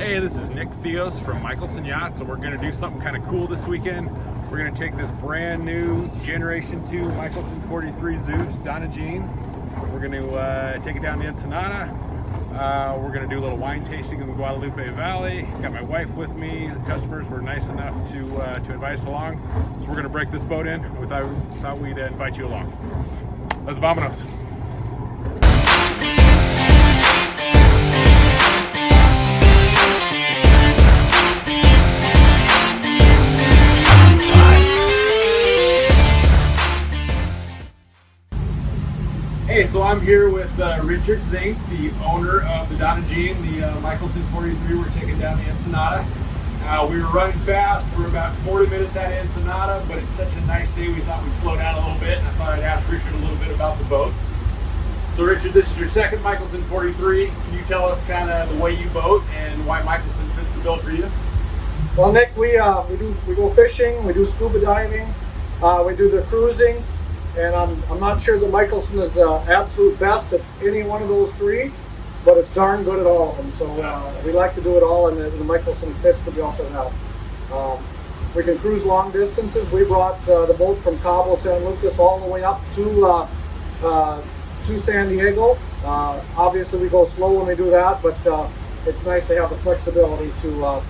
Hey, this is Nick Theios from Mikelson Yachts, and we're going to do something kind of cool this weekend. We're going to take this brand new Generation 2 Mikelson 43 Zeus Donna Jean. We're going to take it down to Ensenada. We're going to do a little wine tasting in the Guadalupe Valley. Got my wife with me. The customers were nice enough to invite us along. So we're going to break this boat in. We thought we'd invite you along. Let's vamonos. Hey, so I'm here with Richard Zink, the owner of the Donna Jean, the Mikelson 43 we're taking down to Ensenada. We were running fast. We're about 40 minutes out of Ensenada, but it's such a nice day we thought we'd slow down a little bit, and I thought I'd ask Richard a little bit about the boat. So Richard, this is your second Mikelson 43. Can you tell us kind of the way you boat and why Mikelson fits the bill for you? Well, Nick, we go fishing, we do scuba diving, we do the cruising. And I'm not sure that Mikelson is the absolute best at any one of those three, but it's darn good at all of them. So we like to do it all, and the Mikelson fits the bill for that. We can cruise long distances. We brought the boat from Cabo San Lucas all the way up to San Diego. Obviously, we go slow when we do that, but it's nice to have the flexibility to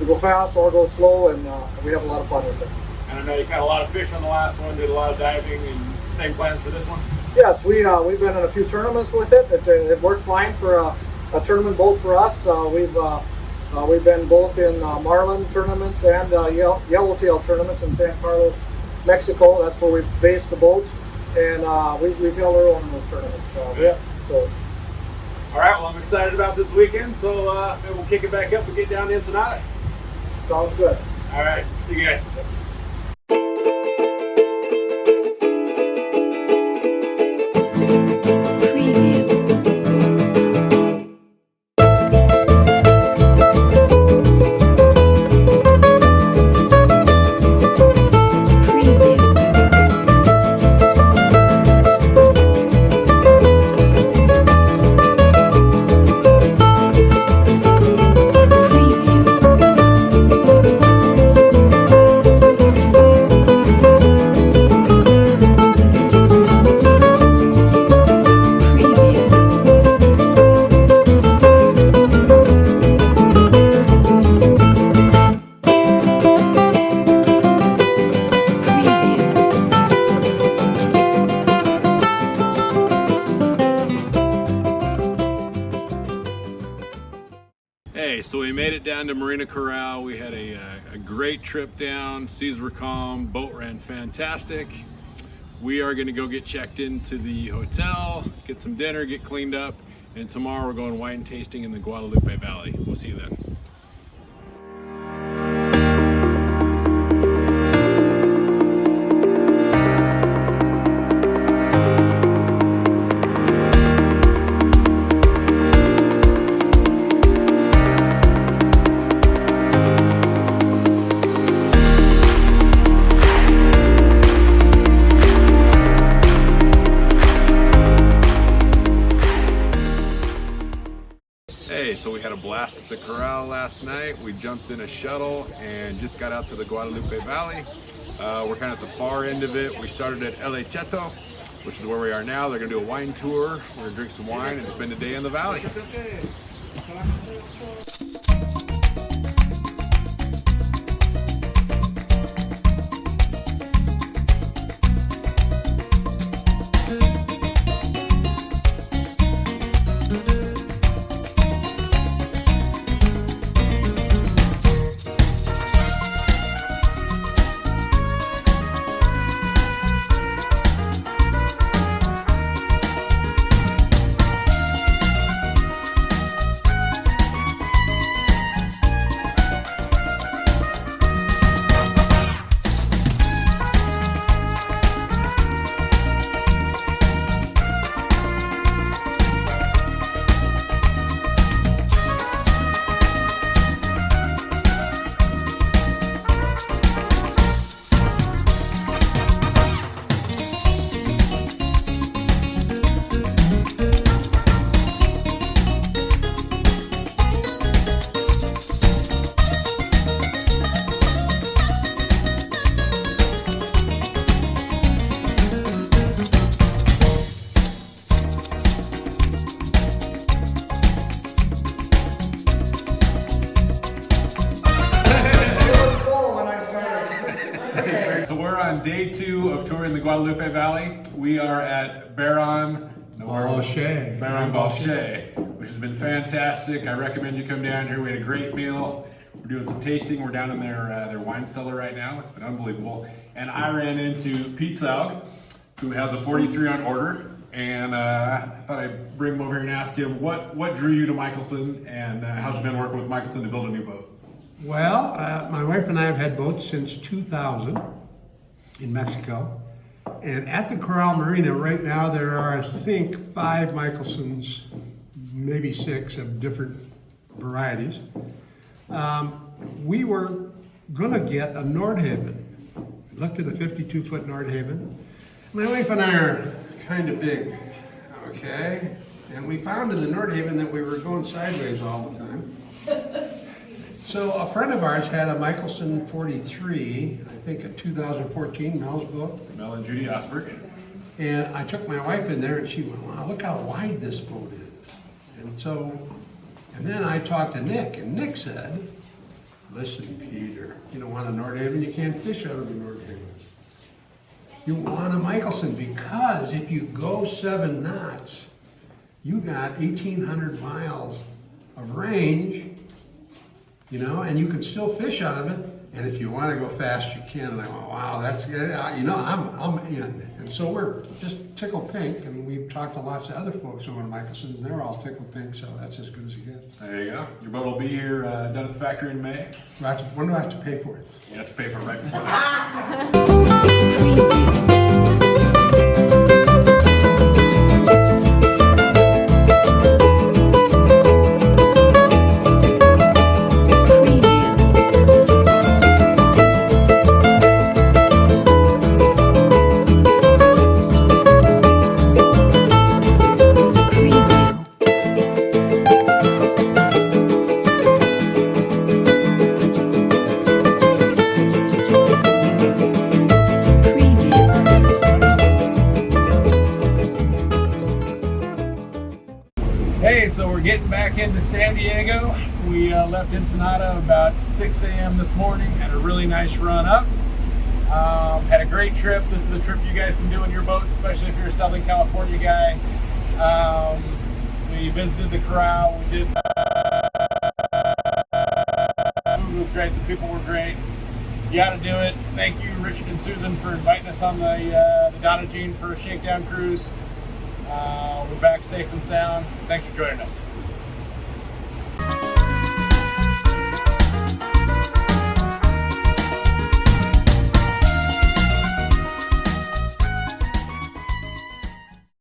go fast or go slow, and we have a lot of fun with it. And I know you caught a lot of fish on the last one, did a lot of diving, and same plans for this one? Yes, we've been in a few tournaments with it. It worked fine for a tournament boat for us. We've been both in marlin tournaments and yellowtail tournaments in San Carlos, Mexico. That's where we based the boat, and we've held our own in those tournaments. Yeah. So. All right. Well, I'm excited about this weekend. So maybe we'll kick it back up and get down to Ensenada. Sounds good. All right. See you guys. Hey, so we made it down to Marina Corral. We had a great trip down. Seas were calm, boat ran fantastic. We are going to go get checked into the hotel, get some dinner, get cleaned up, and tomorrow we're going wine tasting in the Guadalupe Valley. We'll see you then. So we had a blast at the corral last night. We jumped in a shuttle and just got out to the Guadalupe Valley. We're kind of at the far end of it. We started at El Cheto, which is where we are now. They're gonna do a wine tour. We're gonna drink some wine and spend a day in the valley. on day 2 of touring the Guadalupe Valley. We are at Baron Balche, which has been fantastic. I recommend you come down here. We had a great meal. We're doing some tasting. We're down in their wine cellar right now. It's been unbelievable. And I ran into Pete Saug, who has a 43 on order. And I thought I'd bring him over here and ask him what drew you to Mikelson, and how's it been working with Mikelson to build a new boat? Well, my wife and I have had boats since 2000 in Mexico. And at the Corral Marina right now, there are, I think, 5 Mikelsons, maybe 6 of different varieties. We were gonna get a Nordhaven. Looked at a 52-foot Nordhaven. My wife and I are kind of big, okay? And we found in the Nordhaven that we were going sideways all the time. So a friend of ours had a Mikelson 43, I think a 2014 Mel's boat. Mel and Judy Osberg. And I took my wife in there and she went, wow, look how wide this boat is. And then I talked to Nick, and Nick said, listen, Peter, you don't want a Nordhaven, you can't fish out of a Nordhaven. You want a Mikelson because if you go 7 knots, you got 1,800 miles of range, you know, and you can still fish out of it. And if you want to go fast, you can. And I went, wow, that's good. You know, I'm in. And so we're just tickled pink, and we've talked to lots of other folks who own Mikelsons, and they're all tickled pink, so that's as good as it gets. There you go. Your boat will be here done at the factory in May. When do I have to pay for it? You have to pay for it right before that. Hey, so we're getting back into San Diego. We left Ensenada about 6 a.m. this morning, had a really nice run up. Had a great trip. This is a trip you guys can do in your boat, especially if you're a Southern California guy. We visited the corral. We did. The food was great. The people were great. You got to do it. Thank you, Richard and Susan, for inviting us on the Donna Jean for a shakedown cruise. We're back safe and sound. Thanks for joining us.